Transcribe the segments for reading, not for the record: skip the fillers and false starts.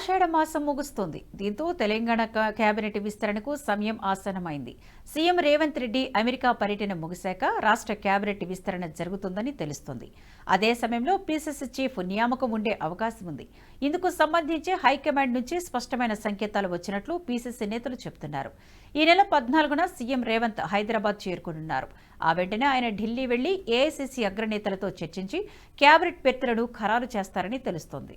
ఆషాఢ మాసం ముగుస్తోంది. దీంతో తెలంగాణ కేబినెట్ విస్తరణకు సమయం ఆసన్నమైంది. సీఎం రేవంత్ రెడ్డి అమెరికా పర్యటన ముగిశాక రాష్ట్ర కేబినెట్ విస్తరణ జరుగుతుందని తెలుస్తోంది. అదే సమయంలో పీసీసీ చీఫ్ నియామకం ఉండే అవకాశం ఉంది. ఇందుకు సంబంధించి హైకమాండ్ నుంచి స్పష్టమైన సంకేతాలు వచ్చినట్లు పీసీసీ నేతలు చెబుతున్నారు. ఈ నెల 14న సీఎం రేవంత్ హైదరాబాద్ చేరుకోనున్నారు. ఆ వెంటనే ఆయన ఢిల్లీ వెళ్లి ఏఐసీసీ అగ్రనేతలతో చర్చించి కేబినెట్ పెత్తలను ఖరారు చేస్తారని తెలుస్తోంది.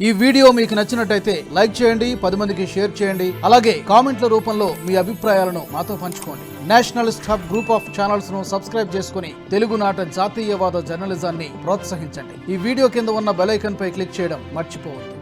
ఈ వీడియో మీకు నచ్చినట్టయితే లైక్ చేయండి, 10 మందికి షేర్ చేయండి. అలాగే కామెంట్ల రూపంలో మీ అభిప్రాయాలను మాతో పంచుకోండి. Nationalist hub group of channels ను సబ్స్క్రైబ్ చేసుకుని తెలుగునాట జాతీయవాద జర్నలిజాన్ని ప్రోత్సహించండి. ఈ వీడియో కింద ఉన్న బెల్ ఐకాన్ పై క్లిక్ చేయడం మర్చిపోవద్దు.